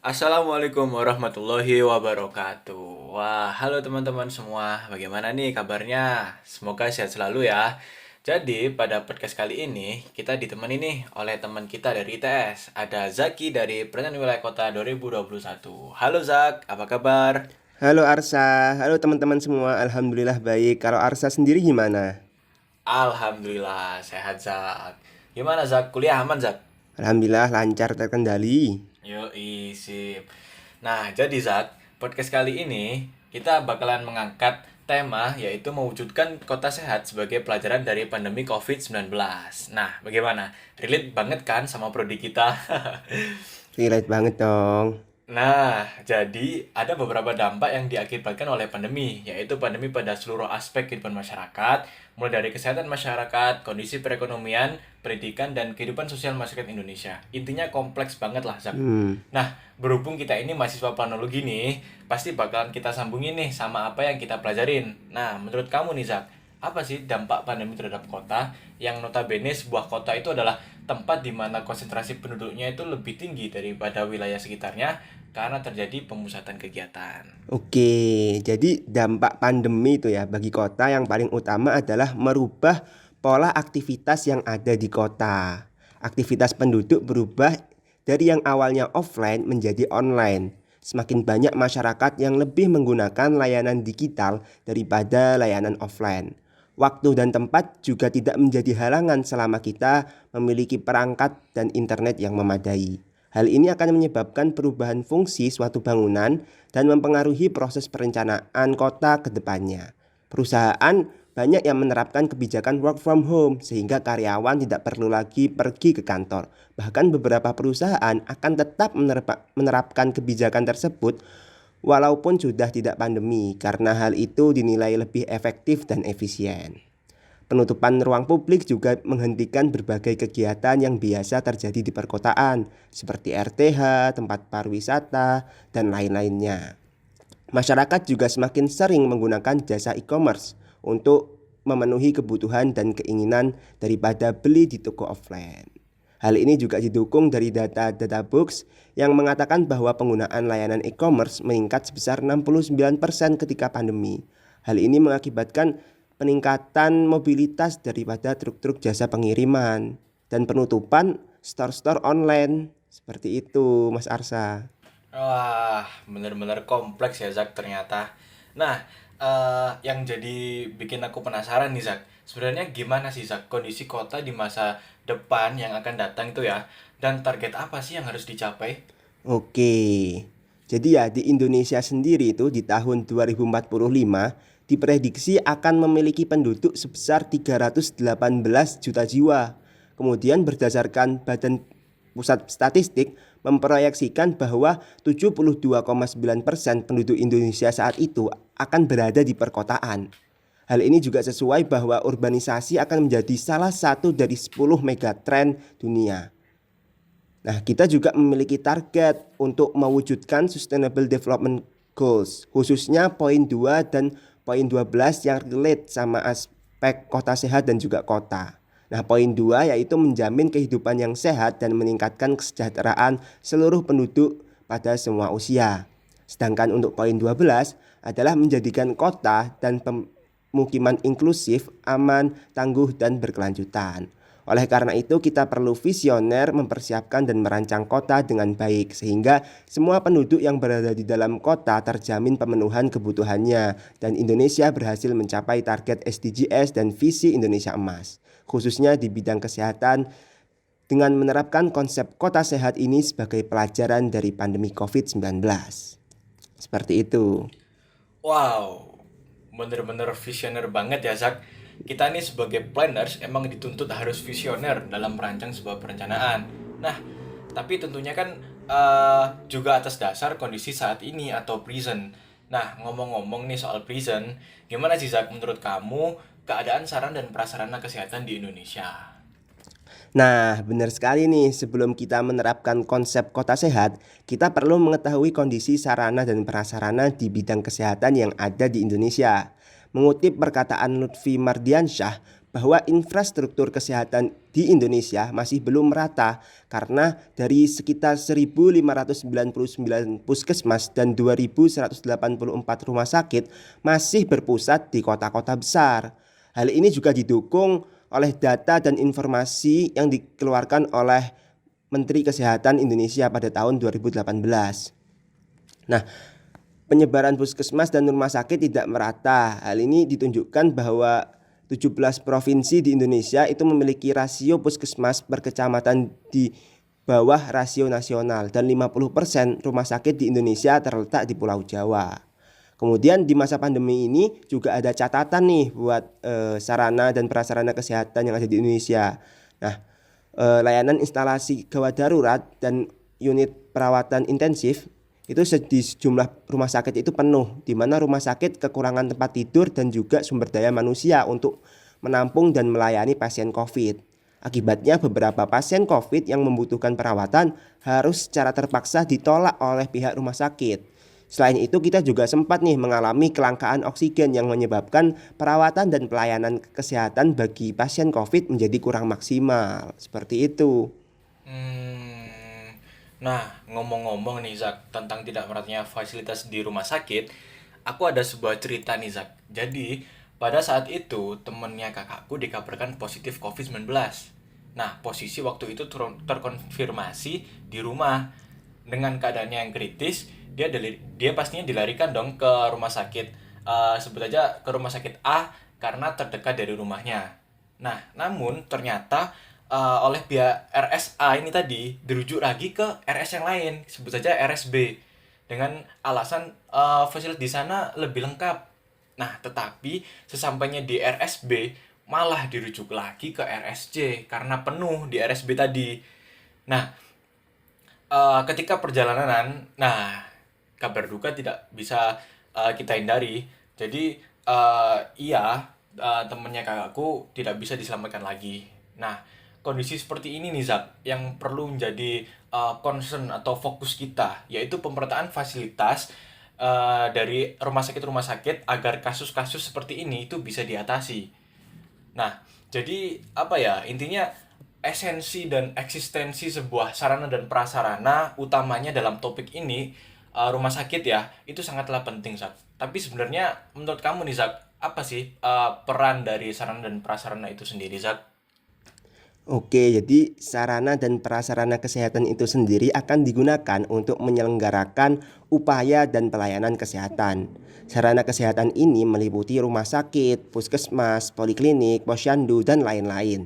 Assalamualaikum warahmatullahi wabarakatuh. Wah, halo teman-teman semua. Bagaimana nih kabarnya? Semoga sehat selalu ya. Jadi, pada podcast kali ini kita ditemani nih oleh teman kita dari ITS. Ada Zaki dari Perencanaan Wilayah Kota 2021. Halo Zak, apa kabar? Halo Arsa, halo teman-teman semua. Alhamdulillah baik. Kalau Arsa sendiri gimana? Alhamdulillah sehat Zak. Gimana Zak? Kuliah aman Zak? Alhamdulillah lancar terkendali. Yoi, sip. Nah, jadi Zak, podcast kali ini kita bakalan mengangkat tema yaitu mewujudkan kota sehat sebagai pelajaran dari pandemi COVID-19. Nah, bagaimana? Relate banget kan sama prodi kita? Relate banget dong. Nah, jadi ada beberapa dampak yang diakibatkan oleh pandemi, yaitu pandemi pada seluruh aspek kehidupan masyarakat, mulai dari kesehatan masyarakat, kondisi perekonomian, pendidikan, dan kehidupan sosial masyarakat Indonesia. Intinya kompleks banget lah, Zak. Hmm, Nah, berhubung kita ini mahasiswa planologi nih, pasti bakalan kita sambungin nih sama apa yang kita pelajarin. Nah, menurut kamu nih, Zak, apa sih dampak pandemi terhadap kota yang notabene sebuah kota itu adalah tempat di mana konsentrasi penduduknya itu lebih tinggi daripada wilayah sekitarnya karena terjadi pemusatan kegiatan. oke. Jadi dampak pandemi itu ya bagi kota yang paling utama adalah merubah pola aktivitas yang ada di kota. Aktivitas penduduk berubah dari yang awalnya offline menjadi online. Semakin banyak masyarakat yang lebih menggunakan layanan digital daripada layanan offline. Waktu dan tempat juga tidak menjadi halangan selama kita memiliki perangkat dan internet yang memadai. Hal ini akan menyebabkan perubahan fungsi suatu bangunan dan mempengaruhi proses perencanaan kota ke depannya. Perusahaan banyak yang menerapkan kebijakan work from home sehingga karyawan tidak perlu lagi pergi ke kantor. Bahkan beberapa perusahaan akan tetap menerapkan kebijakan tersebut walaupun sudah tidak pandemi, karena hal itu dinilai lebih efektif dan efisien. Penutupan ruang publik juga menghentikan berbagai kegiatan yang biasa terjadi di perkotaan, seperti RTH, tempat pariwisata, dan lain-lainnya. Masyarakat juga semakin sering menggunakan jasa e-commerce untuk memenuhi kebutuhan dan keinginan daripada beli di toko offline. Hal ini juga didukung dari data Databox yang mengatakan bahwa penggunaan layanan e-commerce meningkat sebesar 69% ketika pandemi. Hal ini mengakibatkan peningkatan mobilitas daripada truk-truk jasa pengiriman dan penutupan store-store online. Seperti itu, Mas Arsa. Wah, bener-bener kompleks ya Zak ternyata. Nah, yang jadi bikin aku penasaran nih Zak, sebenarnya gimana sih Zak kondisi kota di masa depan yang akan datang itu ya? Dan target apa sih yang harus dicapai? Oke. Jadi ya di Indonesia sendiri itu di tahun 2045 diprediksi akan memiliki penduduk sebesar 318 juta jiwa. Kemudian berdasarkan Badan Pusat Statistik memproyeksikan bahwa 72,9% penduduk Indonesia saat itu akan berada di perkotaan. Hal ini juga sesuai bahwa urbanisasi akan menjadi salah satu dari 10 megatrend dunia. Nah, kita juga memiliki target untuk mewujudkan Sustainable Development Goals, khususnya poin 2 dan poin 12 yang relate sama aspek kota sehat dan juga kota. Nah, poin 2 yaitu menjamin kehidupan yang sehat dan meningkatkan kesejahteraan seluruh penduduk pada semua usia. Sedangkan untuk poin 12 adalah menjadikan kota dan pemukiman inklusif, aman, tangguh, dan berkelanjutan. Oleh karena itu kita perlu visioner mempersiapkan dan merancang kota dengan baik sehingga semua penduduk yang berada di dalam kota terjamin pemenuhan kebutuhannya dan Indonesia berhasil mencapai target SDGs dan visi Indonesia Emas, khususnya di bidang kesehatan dengan menerapkan konsep kota sehat ini sebagai pelajaran dari pandemi COVID-19. Seperti itu. Wow, bener-bener visioner banget ya Zak. Kita nih sebagai planners emang dituntut harus visioner dalam merancang sebuah perencanaan. Nah, tapi tentunya kan juga atas dasar kondisi saat ini atau present. Nah, ngomong-ngomong nih soal present, gimana sih Zak menurut kamu keadaan saran dan prasarana kesehatan di Indonesia? Nah, benar sekali nih, sebelum kita menerapkan konsep kota sehat, kita perlu mengetahui kondisi sarana dan prasarana di bidang kesehatan yang ada di Indonesia. Mengutip perkataan Lutfi Mardiansyah, bahwa infrastruktur kesehatan di Indonesia masih belum merata karena dari sekitar 1.599 puskesmas dan 2.184 rumah sakit masih berpusat di kota-kota besar. Hal ini juga didukung oleh data dan informasi yang dikeluarkan oleh Menteri Kesehatan Indonesia pada tahun 2018. Nah, penyebaran puskesmas dan rumah sakit tidak merata. Hal ini ditunjukkan bahwa 17 provinsi di Indonesia itu memiliki rasio puskesmas per kecamatan di bawah rasio nasional dan 50% rumah sakit di Indonesia terletak di Pulau Jawa. Kemudian di masa pandemi ini juga ada catatan nih buat sarana dan prasarana kesehatan yang ada di Indonesia. Nah, layanan instalasi gawat darurat dan unit perawatan intensif itu di sejumlah rumah sakit itu penuh, di mana rumah sakit kekurangan tempat tidur dan juga sumber daya manusia untuk menampung dan melayani pasien COVID. Akibatnya beberapa pasien COVID yang membutuhkan perawatan harus secara terpaksa ditolak oleh pihak rumah sakit. Selain itu kita juga sempat nih mengalami kelangkaan oksigen yang menyebabkan perawatan dan pelayanan kesehatan bagi pasien COVID menjadi kurang maksimal. Seperti itu. Hmm, nah, ngomong-ngomong nih Zak, tentang tidak meratanya fasilitas di rumah sakit, aku ada sebuah cerita nih Zak. Jadi, pada saat itu temennya kakakku dikabarkan positif COVID-19. Nah, posisi waktu itu terkonfirmasi di rumah. Dengan keadaannya yang kritis, dia pastinya dilarikan dong ke rumah sakit. Sebut aja ke rumah sakit A karena terdekat dari rumahnya. Nah, namun ternyata oleh pihak RSA ini tadi dirujuk lagi ke RS yang lain, sebut saja RSB, dengan alasan fasilitas di sana lebih lengkap. Nah, tetapi sesampainya di RSB malah dirujuk lagi ke RSC karena penuh di RSB tadi. Nah, ketika perjalanan, nah kabar duka tidak bisa kita hindari. Jadi iya, temennya kakakku tidak bisa diselamatkan lagi. Nah, kondisi seperti ini nih Zak, yang perlu menjadi concern atau fokus kita, yaitu pemerataan fasilitas dari rumah sakit agar kasus-kasus seperti ini itu bisa diatasi. Nah, jadi apa ya? Intinya esensi dan eksistensi sebuah sarana dan prasarana utamanya dalam topik ini, rumah sakit ya, itu sangatlah penting, Zak. Tapi sebenarnya menurut kamu nih, Zak, apa sih peran dari sarana dan prasarana itu sendiri, Zak? Oke, jadi sarana dan prasarana kesehatan itu sendiri akan digunakan untuk menyelenggarakan upaya dan pelayanan kesehatan. Sarana kesehatan ini meliputi rumah sakit, puskesmas, poliklinik, posyandu, dan lain-lain.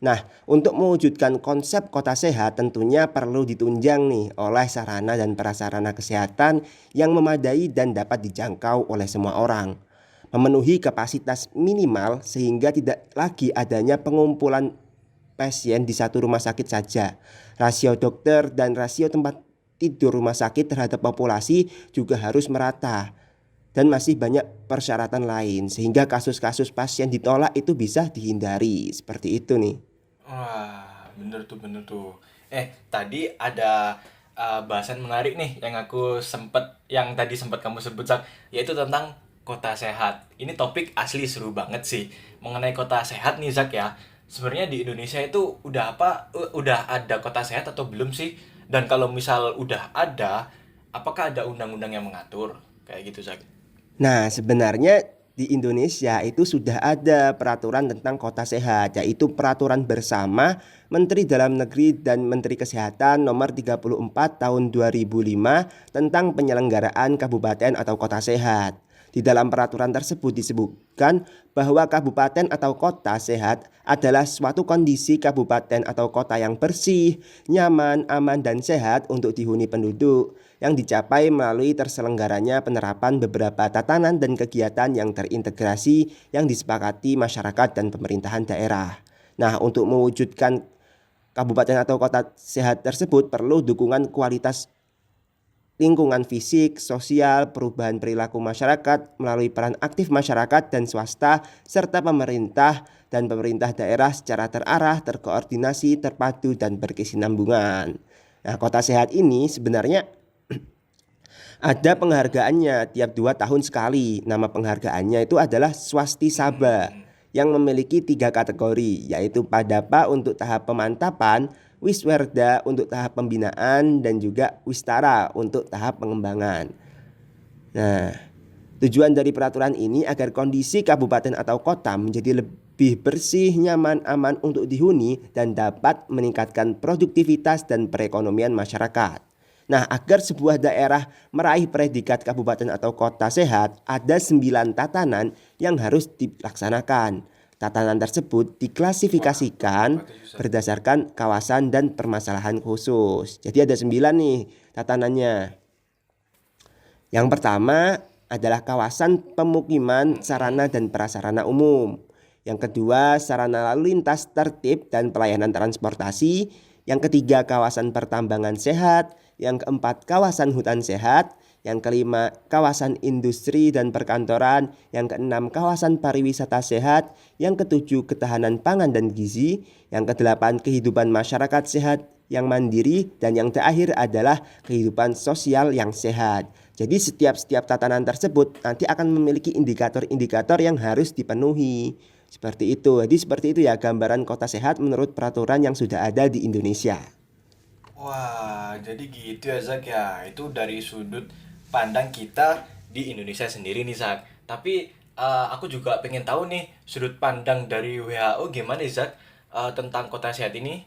Nah, untuk mewujudkan konsep kota sehat tentunya perlu ditunjang nih oleh sarana dan prasarana kesehatan yang memadai dan dapat dijangkau oleh semua orang. Memenuhi kapasitas minimal sehingga tidak lagi adanya pengumpulan pasien di satu rumah sakit saja. Rasio dokter dan rasio tempat tidur rumah sakit terhadap populasi juga harus merata. Dan masih banyak persyaratan lain sehingga kasus-kasus pasien ditolak itu bisa dihindari. Seperti itu nih. Wah, bener tuh. Tadi ada bahasan menarik nih yang tadi sempat kamu sebut, Zak, yaitu tentang kota sehat. Ini topik asli seru banget sih. Mengenai kota sehat nih, Zak ya. Sebenarnya di Indonesia itu udah ada kota sehat atau belum sih? Dan kalau misal udah ada, apakah ada undang-undang yang mengatur? Kayak gitu, Zak. Nah, sebenarnya di Indonesia itu sudah ada peraturan tentang kota sehat, yaitu peraturan bersama Menteri Dalam Negeri dan Menteri Kesehatan nomor 34 tahun 2005 tentang penyelenggaraan kabupaten atau kota sehat. Di dalam peraturan tersebut disebutkan bahwa kabupaten atau kota sehat adalah suatu kondisi kabupaten atau kota yang bersih, nyaman, aman, dan sehat untuk dihuni penduduk yang dicapai melalui terselenggaranya penerapan beberapa tatanan dan kegiatan yang terintegrasi yang disepakati masyarakat dan pemerintahan daerah. Nah, untuk mewujudkan kabupaten atau kota sehat tersebut perlu dukungan kualitas lingkungan fisik, sosial, perubahan perilaku masyarakat melalui peran aktif masyarakat dan swasta serta pemerintah dan pemerintah daerah secara terarah, terkoordinasi, terpadu, dan berkesinambungan. Nah, kota sehat ini sebenarnya ada penghargaannya tiap 2 tahun sekali. Nama penghargaannya itu adalah Swasti Saba, yang memiliki 3 kategori, yaitu Padapa untuk tahap pemantapan, Wiswerda untuk tahap pembinaan, dan juga Wistara untuk tahap pengembangan. Nah, tujuan dari peraturan ini agar kondisi kabupaten atau kota menjadi lebih bersih, nyaman, aman untuk dihuni, dan dapat meningkatkan produktivitas dan perekonomian masyarakat. Nah, agar sebuah daerah meraih predikat kabupaten atau kota sehat, ada 9 tatanan yang harus dilaksanakan. Tatanan tersebut diklasifikasikan Apa tuh, Yusuf? berdasarkan kawasan dan permasalahan khusus. Jadi ada 9 nih tatanannya. Yang pertama adalah kawasan pemukiman, sarana dan prasarana umum. Yang kedua, sarana lalu lintas tertib dan pelayanan transportasi. Yang ketiga, kawasan pertambangan sehat. Yang keempat, kawasan hutan sehat. Yang kelima, kawasan industri dan perkantoran. Yang keenam, kawasan pariwisata sehat. Yang ketujuh, ketahanan pangan dan gizi. Yang kedelapan, kehidupan masyarakat sehat yang mandiri. Dan yang terakhir adalah kehidupan sosial yang sehat. Jadi setiap tatanan tersebut nanti akan memiliki indikator-indikator yang harus dipenuhi. Seperti itu. Jadi seperti itu ya gambaran kota sehat menurut peraturan yang sudah ada di Indonesia. Wah, jadi gitu ya Zak ya. Itu dari sudut pandang kita di Indonesia sendiri nih Zak. Tapi aku juga pengen tahu nih sudut pandang dari WHO gimana nih, Zak, tentang kota sehat ini?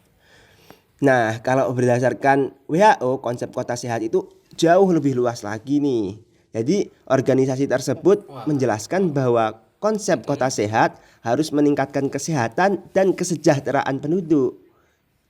Nah, kalau berdasarkan WHO, konsep kota sehat itu jauh lebih luas lagi nih. Jadi, organisasi tersebut Wah, menjelaskan bahwa konsep kota sehat harus meningkatkan kesehatan dan kesejahteraan penduduk.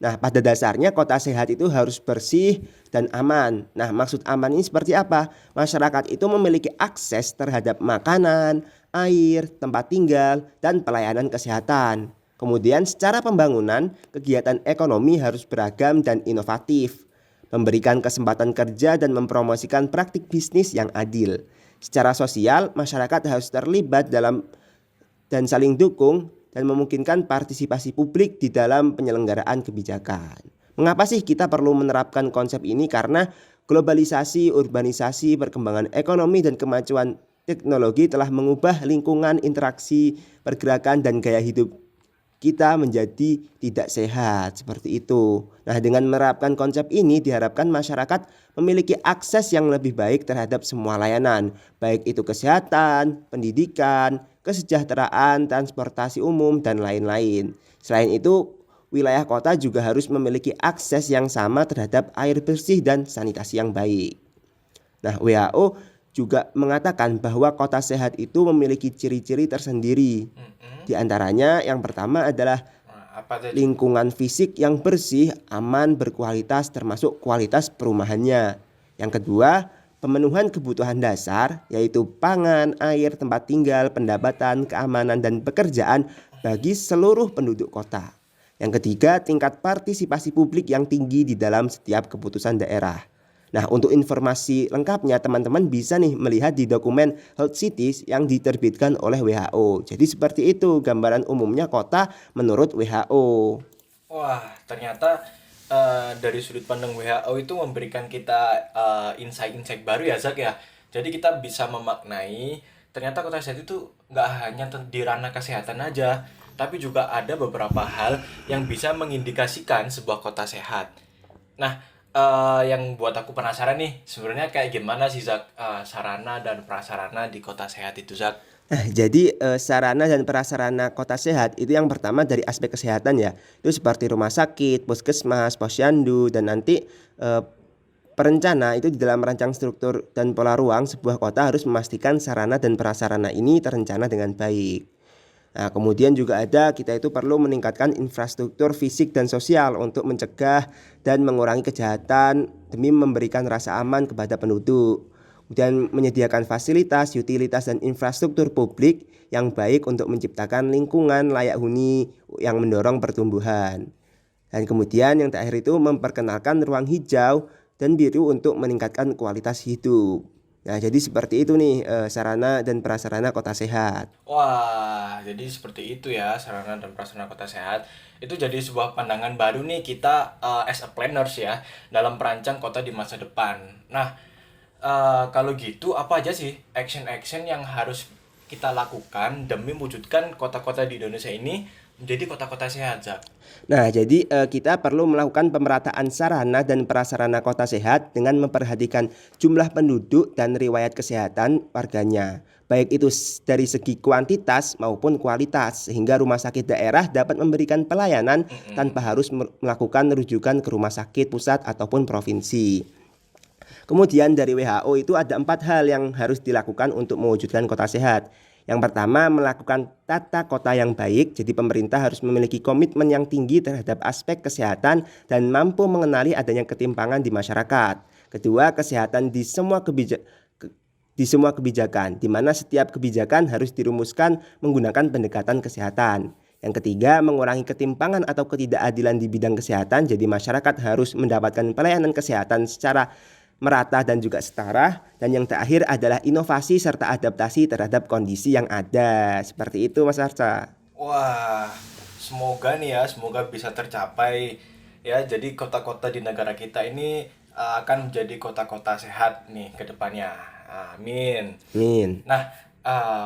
Nah, pada dasarnya kota sehat itu harus bersih dan aman. Nah, maksud aman ini seperti apa? Masyarakat itu memiliki akses terhadap makanan, air, tempat tinggal, dan pelayanan kesehatan. Kemudian secara pembangunan, kegiatan ekonomi harus beragam dan inovatif, memberikan kesempatan kerja dan mempromosikan praktik bisnis yang adil. Secara sosial, masyarakat harus terlibat dalam dan saling dukung dan memungkinkan partisipasi publik di dalam penyelenggaraan kebijakan. Mengapa sih kita perlu menerapkan konsep ini? Karena globalisasi, urbanisasi, perkembangan ekonomi dan kemajuan teknologi telah mengubah lingkungan interaksi, pergerakan dan gaya hidup kita menjadi tidak sehat seperti itu. Nah, dengan menerapkan konsep ini diharapkan masyarakat memiliki akses yang lebih baik terhadap semua layanan, baik itu kesehatan, pendidikan, kesejahteraan, transportasi umum dan lain-lain. Selain itu, wilayah kota juga harus memiliki akses yang sama terhadap air bersih dan sanitasi yang baik. Nah, WHO juga mengatakan bahwa kota sehat itu memiliki ciri-ciri tersendiri. Mm-mm. Di antaranya yang pertama adalah Nah, apa tadi? lingkungan fisik yang bersih, aman, berkualitas termasuk kualitas perumahannya. Yang kedua, pemenuhan kebutuhan dasar yaitu pangan, air, tempat tinggal, pendapatan, keamanan dan pekerjaan bagi seluruh penduduk kota. Yang ketiga, tingkat partisipasi publik yang tinggi di dalam setiap keputusan daerah. Nah, untuk informasi lengkapnya teman-teman bisa nih melihat di dokumen Health Cities yang diterbitkan oleh WHO. Jadi seperti itu gambaran umumnya kota menurut WHO. Wah, ternyata dari sudut pandang WHO itu memberikan kita insight-insight baru ya, Zak ya. Jadi kita bisa memaknai ternyata kota sehat itu nggak hanya di ranah kesehatan aja, tapi juga ada beberapa hal yang bisa mengindikasikan sebuah kota sehat. Nah, yang buat aku penasaran nih, sebenarnya kayak gimana sih Zak, sarana dan prasarana di kota sehat itu, Zak? Nah, jadi sarana dan prasarana kota sehat itu yang pertama dari aspek kesehatan ya. Itu seperti rumah sakit, puskesmas, posyandu dan nanti eh, perencana itu di dalam merancang struktur dan pola ruang sebuah kota harus memastikan sarana dan prasarana ini terencana dengan baik. Nah, kemudian juga ada kita itu perlu meningkatkan infrastruktur fisik dan sosial untuk mencegah dan mengurangi kejahatan demi memberikan rasa aman kepada penduduk. Kemudian menyediakan fasilitas, utilitas dan infrastruktur publik yang baik untuk menciptakan lingkungan layak huni yang mendorong pertumbuhan. Dan kemudian yang terakhir itu memperkenalkan ruang hijau dan biru untuk meningkatkan kualitas hidup. Nah, jadi seperti itu nih sarana dan prasarana kota sehat. Wah, jadi seperti itu ya sarana dan prasarana kota sehat. Itu jadi sebuah pandangan baru nih kita as a planners ya dalam perancang kota di masa depan. Nah, kalau gitu apa aja sih action-action yang harus kita lakukan demi mewujudkan kota-kota di Indonesia ini menjadi kota-kota sehat, Zak? Nah, jadi kita perlu melakukan pemerataan sarana dan prasarana kota sehat dengan memperhatikan jumlah penduduk dan riwayat kesehatan warganya. Baik itu dari segi kuantitas maupun kualitas, sehingga rumah sakit daerah dapat memberikan pelayanan tanpa harus melakukan rujukan ke rumah sakit pusat ataupun provinsi. Kemudian dari WHO itu ada 4 hal yang harus dilakukan untuk mewujudkan kota sehat. Yang pertama, melakukan tata kota yang baik. Jadi pemerintah harus memiliki komitmen yang tinggi terhadap aspek kesehatan dan mampu mengenali adanya ketimpangan di masyarakat. Kedua, kesehatan di semua kebijakan, di mana setiap kebijakan harus dirumuskan menggunakan pendekatan kesehatan. Yang ketiga, mengurangi ketimpangan atau ketidakadilan di bidang kesehatan. Jadi masyarakat harus mendapatkan pelayanan kesehatan secara merata dan juga setara. Dan yang terakhir adalah inovasi serta adaptasi terhadap kondisi yang ada. Seperti itu, Mas Arca. Wah, semoga nih ya, semoga bisa tercapai ya. Jadi kota-kota di negara kita ini akan menjadi kota-kota sehat nih ke depannya. Amin. Amin. Nah,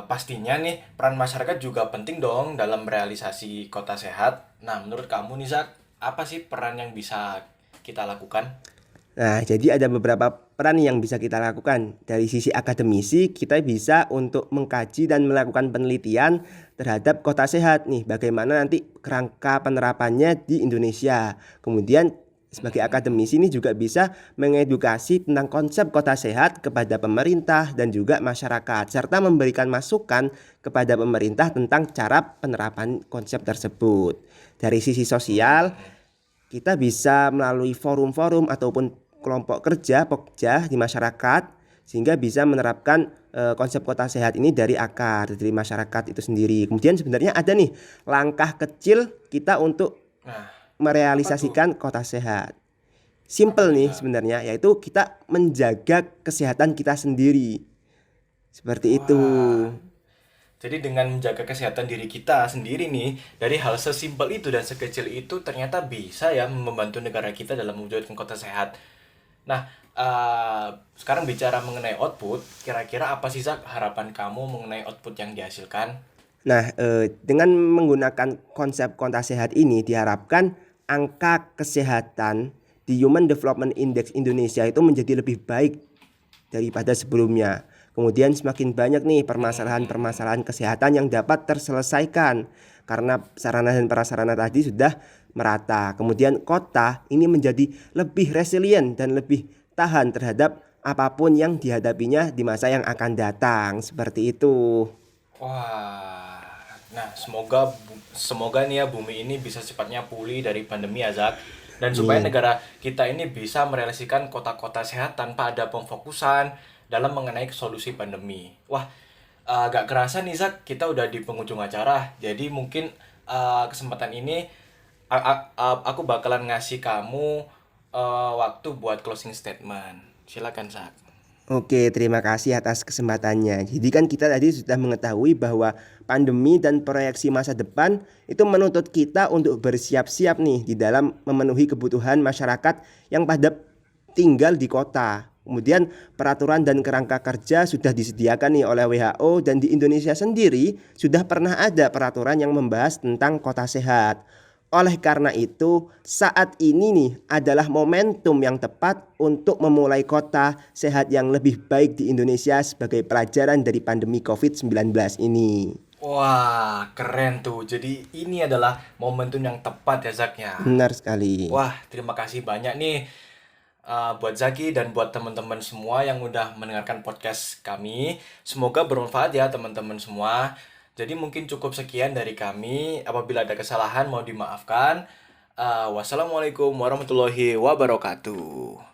pastinya nih peran masyarakat juga penting dong dalam realisasi kota sehat. Nah, menurut kamu nih Zak, apa sih peran yang bisa kita lakukan? Nah, jadi ada beberapa peran yang bisa kita lakukan. Dari sisi akademisi, kita bisa untuk mengkaji dan melakukan penelitian terhadap kota sehat nih, bagaimana nanti kerangka penerapannya di Indonesia. Kemudian sebagai akademisi ini juga bisa mengedukasi tentang konsep kota sehat kepada pemerintah dan juga masyarakat, serta memberikan masukan kepada pemerintah tentang cara penerapan konsep tersebut. Dari sisi sosial, kita bisa melalui forum-forum ataupun kelompok kerja pokja di masyarakat, sehingga bisa menerapkan konsep kota sehat ini dari akar, dari masyarakat itu sendiri. Kemudian sebenarnya ada nih langkah kecil kita untuk Nah, apa tuh? merealisasikan kota sehat. Apa Simple tuh nih Zak? sebenarnya, yaitu kita menjaga kesehatan kita sendiri. Seperti itu. Wah, jadi dengan menjaga kesehatan diri kita sendiri nih, dari hal sesimpel itu dan sekecil itu ternyata bisa ya membantu negara kita dalam mewujudkan kota sehat. Nah, sekarang bicara mengenai output, kira-kira apa sih Zak harapan kamu mengenai output yang dihasilkan? Nah, dengan menggunakan konsep kota sehat ini diharapkan angka kesehatan di Human Development Index Indonesia itu menjadi lebih baik daripada sebelumnya. Kemudian semakin banyak nih permasalahan-permasalahan kesehatan yang dapat terselesaikan karena sarana dan prasarana tadi sudah merata. Kemudian kota ini menjadi lebih resilient dan lebih tahan terhadap apapun yang dihadapinya di masa yang akan datang. Seperti itu. Wah, nah semoga nih ya bumi ini bisa cepatnya pulih dari pandemi ya Zak. Dan supaya Amin. negara kita ini bisa merealisasikan kota-kota sehat tanpa ada pemfokusan dalam mengenai solusi pandemi. Wah, gak kerasa nih Zak, kita udah di penghujung acara. Jadi mungkin kesempatan ini aku bakalan ngasih kamu waktu buat closing statement. Silakan Zak. Oke, terima kasih atas kesempatannya. Jadi kan kita tadi sudah mengetahui bahwa pandemi dan proyeksi masa depan itu menuntut kita untuk bersiap-siap nih di dalam memenuhi kebutuhan masyarakat yang pada tinggal di kota. Kemudian peraturan dan kerangka kerja sudah disediakan nih oleh WHO, dan di Indonesia sendiri sudah pernah ada peraturan yang membahas tentang kota sehat. Oleh karena itu, saat ini nih adalah momentum yang tepat untuk memulai kota sehat yang lebih baik di Indonesia sebagai pelajaran dari pandemi COVID-19 ini. Wah, keren tuh. Jadi ini adalah momentum yang tepat ya Zak ya. Benar sekali. Wah, terima kasih banyak nih buat Zaki dan buat teman-teman semua yang udah mendengarkan podcast kami. Semoga bermanfaat ya teman-teman semua. Jadi mungkin cukup sekian dari kami. Apabila ada kesalahan mau dimaafkan. Wassalamualaikum warahmatullahi wabarakatuh.